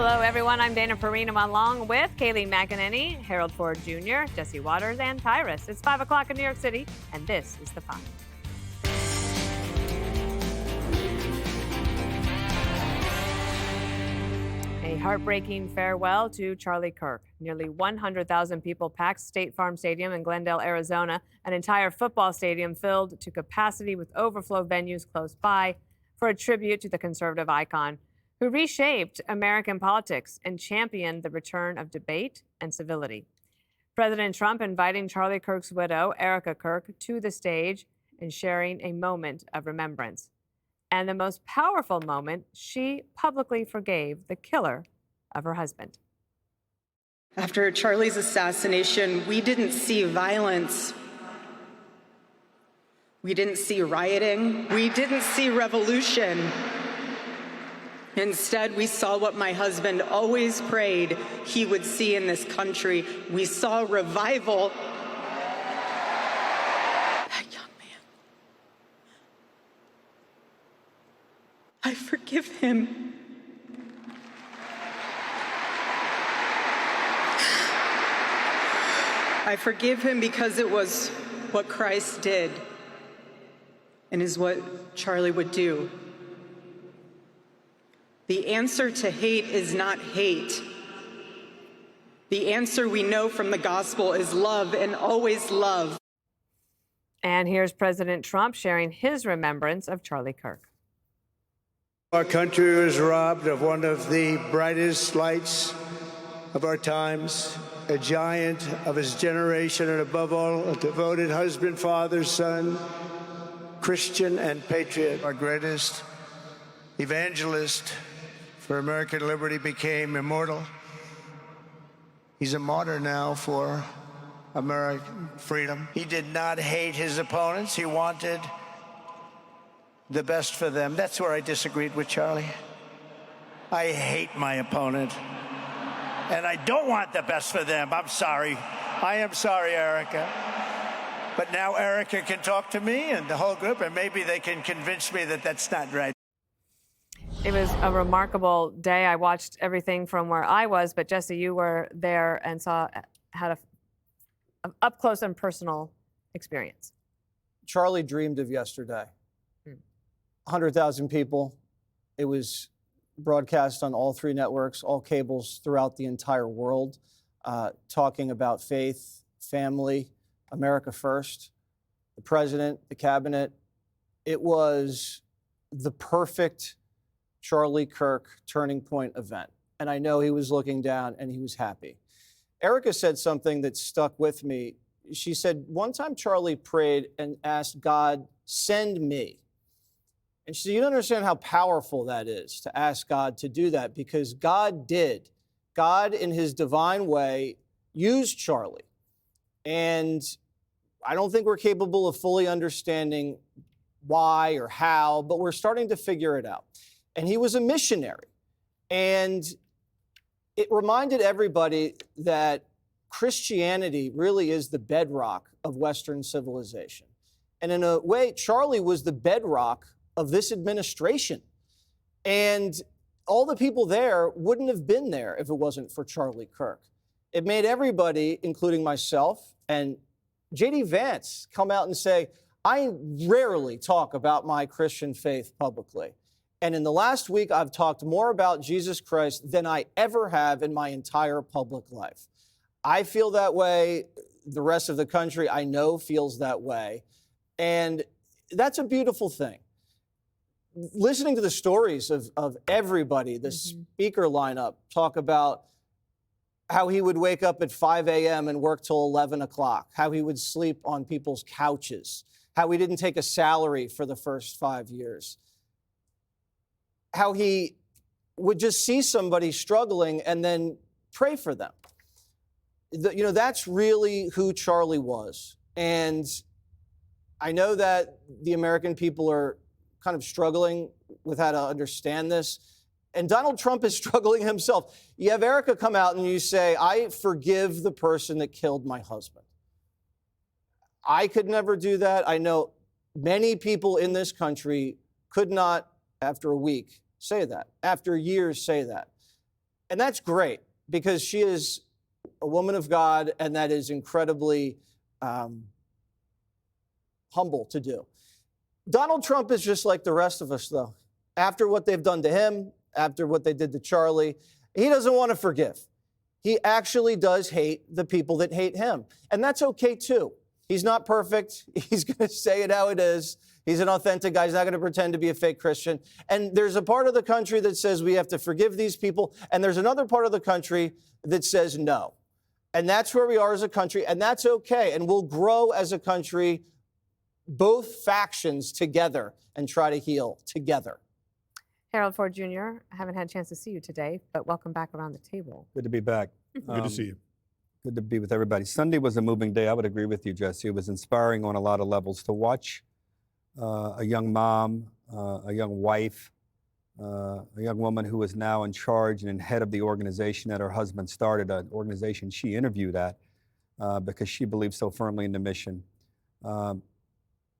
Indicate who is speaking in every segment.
Speaker 1: Hello, everyone. I'm Dana Perino along with Kaylee McEnany, Harold Ford Jr., Jesse Waters, and Tyrus. It's 5 o'clock in New York City, and this is The Five. A heartbreaking farewell to Charlie Kirk. Nearly 100,000 people packed State Farm Stadium in Glendale, Arizona, an entire football stadium filled to capacity with overflow venues close by for a tribute to the conservative icon who reshaped American politics and championed the return of debate and civility. President Trump inviting Charlie Kirk's widow, Erika Kirk, to the stage and sharing a moment of remembrance. And the most powerful moment, she publicly forgave the killer of her husband.
Speaker 2: After Charlie's assassination, we didn't see violence. We didn't see rioting. We didn't see revolution. Instead, we saw what my husband always prayed he would see in this country. We saw revival. That young man, I forgive him. I forgive him because it was what Christ did and is what Charlie would do. The answer to hate is not hate. The answer we know from the gospel is love, and always love.
Speaker 1: And here's President Trump sharing his remembrance of Charlie Kirk.
Speaker 3: Our country was robbed of one of the brightest lights of our times, a giant of his generation, and above all, a devoted husband, father, son, Christian, and patriot. Our greatest evangelist for American liberty became immortal. He's a martyr now for American freedom. He did not hate his opponents. He wanted the best for them. That's where I disagreed with Charlie. I hate my opponent, and I don't want the best for them. I'm sorry. I am sorry, Erika. But now Erika can talk to me and the whole group, and maybe they can convince me that that's not right.
Speaker 1: It was a remarkable day. I watched everything from where I was, but Jesse, you were there and had an up close and personal experience.
Speaker 4: Charlie dreamed of yesterday. 100,000 people. It was broadcast on all three networks, all cables throughout the entire world, talking about faith, family, America first, the president, the cabinet. It was the perfect Charlie Kirk turning point event. And I know he was looking down and he was happy. Erika said something that stuck with me. She said, one time Charlie prayed and asked God, send me. And she said, you don't understand how powerful that is to ask God to do that, because God did. God, in his divine way, used Charlie. And I don't think we're capable of fully understanding why or how, but we're starting to figure it out. And he was a missionary. And it reminded everybody that Christianity really is the bedrock of Western civilization. And in a way, Charlie was the bedrock of this administration. And all the people there wouldn't have been there if it wasn't for Charlie Kirk. It made everybody, including myself and J.D. Vance, come out and say, I rarely talk about my Christian faith publicly. And in the last week, I've talked more about Jesus Christ than I ever have in my entire public life. I feel that way. The rest of the country, I know, feels that way. And that's a beautiful thing. Listening to the stories of everybody, the speaker lineup, talk about how he would wake up at 5 a.m. and work till 11 o'clock, how he would sleep on people's couches, how he didn't take a salary for the first 5 years, how he would just see somebody struggling and then pray for them. That's really who Charlie was. And I know that the American people are kind of struggling with how to understand this. And Donald Trump is struggling himself. You have Erika come out and you say, I forgive the person that killed my husband. I could never do that. I know many people in this country could not, after a week, say that. After years, say that. And that's great because she is a woman of God, and that is incredibly humble to do. Donald Trump is just like the rest of us, though. After what they've done to him, after what they did to Charlie, he doesn't want to forgive. He actually does hate the people that hate him. And that's okay, too. He's not perfect. He's going to say it how it is. He's an authentic guy. He's not going to pretend to be a fake Christian. And there's a part of the country that says we have to forgive these people. And there's another part of the country that says no. And that's where we are as a country. And that's okay. And we'll grow as a country, both factions together, and try to heal together.
Speaker 1: Harold Ford Jr., I haven't had a chance to see you today, but welcome back around the table.
Speaker 5: Good to be back.
Speaker 6: Good to see you.
Speaker 5: Good to be with everybody. Sunday was a moving day. I would agree with you, Jesse. It was inspiring on a lot of levels to watch a young mom, a young wife, a young woman who is now in charge and head of the organization that her husband started, an organization she interviewed at because she believes so firmly in the mission.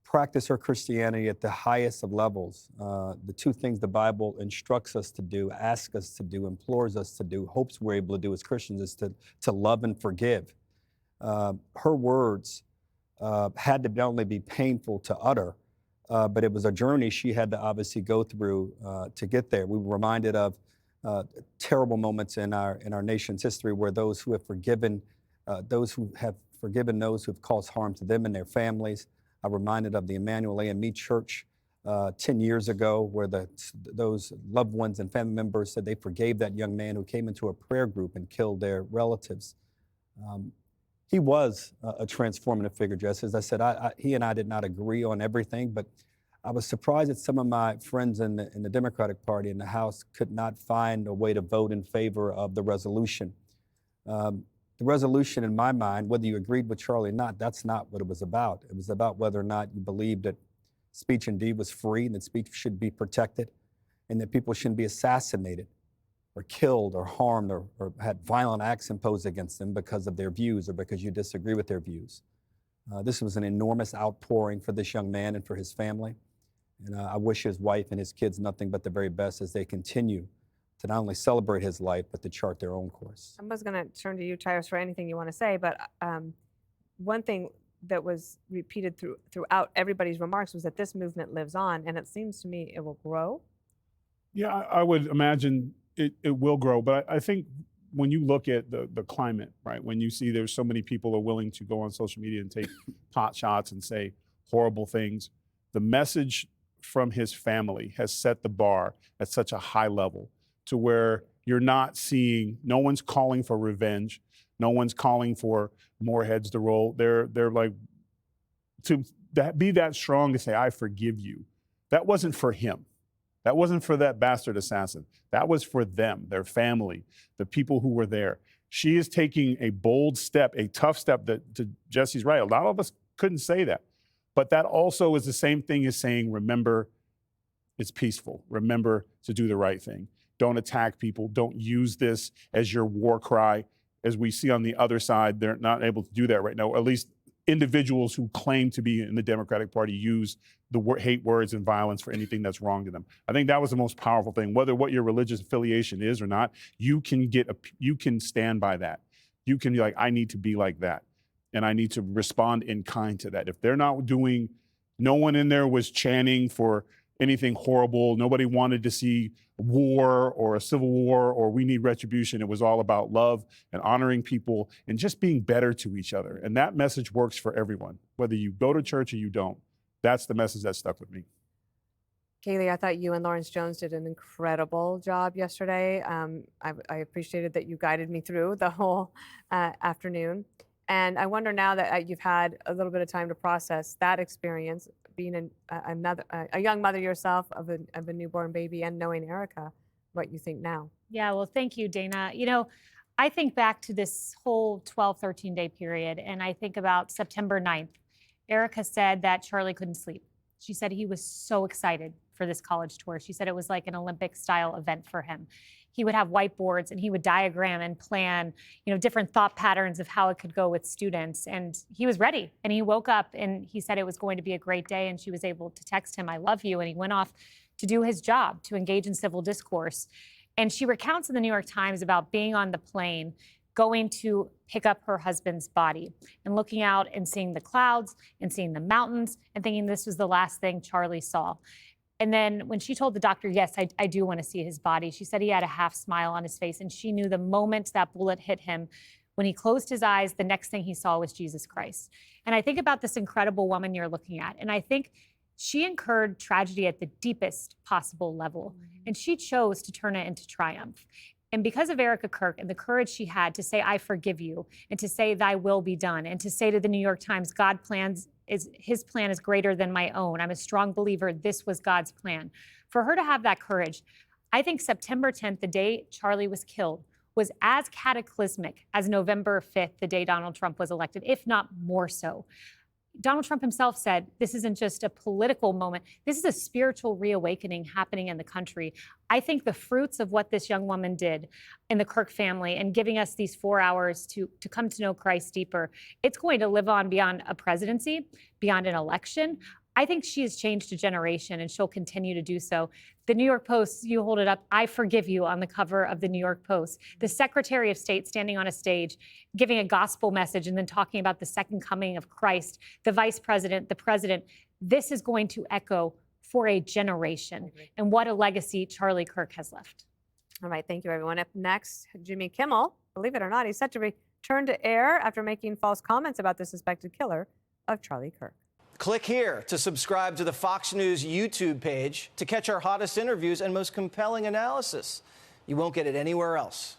Speaker 5: Practice her Christianity at the highest of levels. The two things the Bible instructs us to do, asks us to do, implores us to do, hopes we're able to do as Christians is to love and forgive. Her words had to not only be painful to utter, but it was a journey she had to obviously go through to get there. We were reminded of terrible moments in our nation's history where those who have forgiven those who have caused harm to them and their families. I'm reminded of the Emmanuel AME Church 10 years ago where those loved ones and family members said they forgave that young man who came into a prayer group and killed their relatives. He was a transformative figure, Jess. As I said, he and I did not agree on everything, but I was surprised that some of my friends in the Democratic Party in the House could not find a way to vote in favor of the resolution. The resolution, in my mind, whether you agreed with Charlie or not, that's not what it was about. It was about whether or not you believed that speech indeed was free and that speech should be protected and that people shouldn't be assassinated or killed or harmed or had violent acts imposed against them because of their views or because you disagree with their views. This was an enormous outpouring for this young man and for his family. And I wish his wife and his kids nothing but the very best as they continue to not only celebrate his life, but to chart their own course.
Speaker 1: I was going to turn to you, Tyrus, for anything you want to say, but one thing that was repeated throughout everybody's remarks was that this movement lives on, and it seems to me it will grow.
Speaker 6: Yeah, I would imagine it will grow, but I think when you look at the climate, right, when you see there's so many people are willing to go on social media and take pot shots and say horrible things, the message from his family has set the bar at such a high level to where you're not seeing, no one's calling for revenge, no one's calling for more heads to roll. They're like, be that strong to say, I forgive you. That wasn't for him. That wasn't for that bastard assassin. That was for them, their family, the people who were there. She is taking a bold step, a tough step that, to Jesse's right, a lot of us couldn't say that. But that also is the same thing as saying, remember, it's peaceful. Remember to do the right thing. Don't attack people. Don't use this as your war cry. As we see on the other side, they're not able to do that right now. At least individuals who claim to be in the Democratic Party use the hate words and violence for anything that's wrong to them. I think that was the most powerful thing. Whether what your religious affiliation is or not, you can stand by that. You can be like, I need to be like that. And I need to respond in kind to that. If they're not doing, no one in there was chanting for anything horrible. Nobody wanted to see war or a civil war or we need retribution. It was all about love and honoring people and just being better to each other. And that message works for everyone, whether you go to church or you don't. That's the message that stuck with me.
Speaker 1: Kaylee, I thought you and Lawrence Jones did an incredible job yesterday. I appreciated that you guided me through the whole afternoon. And I wonder now that you've had a little bit of time to process that experience, being a young mother yourself of a newborn baby and knowing Erika, what you think now.
Speaker 7: Yeah, well, thank you, Dana. You know, I think back to this whole 12, 13-day period, and I think about September 9th. Erika said that Charlie couldn't sleep. She said he was so excited for this college tour. She said it was like an Olympic-style event for him. He would have whiteboards and he would diagram and plan, different thought patterns of how it could go with students. And he was ready. And he woke up and he said it was going to be a great day. And she was able to text him, I love you. And he went off to do his job, to engage in civil discourse. And she recounts in the New York Times about being on the plane, going to pick up her husband's body and looking out and seeing the clouds and seeing the mountains and thinking this was the last thing Charlie saw. And then when she told the doctor, yes, I do want to see his body, she said he had a half smile on his face. And she knew the moment that bullet hit him, when he closed his eyes, the next thing he saw was Jesus Christ. And I think about this incredible woman you're looking at. And I think she incurred tragedy at the deepest possible level. And she chose to turn it into triumph. And because of Erika Kirk and the courage she had to say, I forgive you, and to say, thy will be done, and to say to the New York Times, his plan is greater than my own. I'm a strong believer this was God's plan. For her to have that courage, I think September 10th, the day Charlie was killed, was as cataclysmic as November 5th, the day Donald Trump was elected, if not more so. Donald Trump himself said, this isn't just a political moment. This is a spiritual reawakening happening in the country. I think the fruits of what this young woman did in the Kirk family and giving us these 4 hours to come to know Christ deeper, it's going to live on beyond a presidency, beyond an election. I think she has changed a generation, and she'll continue to do so. The New York Post, you hold it up, I forgive you on the cover of the New York Post. The Secretary of State standing on a stage, giving a gospel message and then talking about the second coming of Christ, the Vice President, the President. This is going to echo for a generation. And what a legacy Charlie Kirk has left.
Speaker 1: All right, thank you, everyone. Up next, Jimmy Kimmel, believe it or not, he's set to return to air after making false comments about the suspected killer of Charlie Kirk.
Speaker 8: Click here to subscribe to the Fox News YouTube page to catch our hottest interviews and most compelling analysis. You won't get it anywhere else.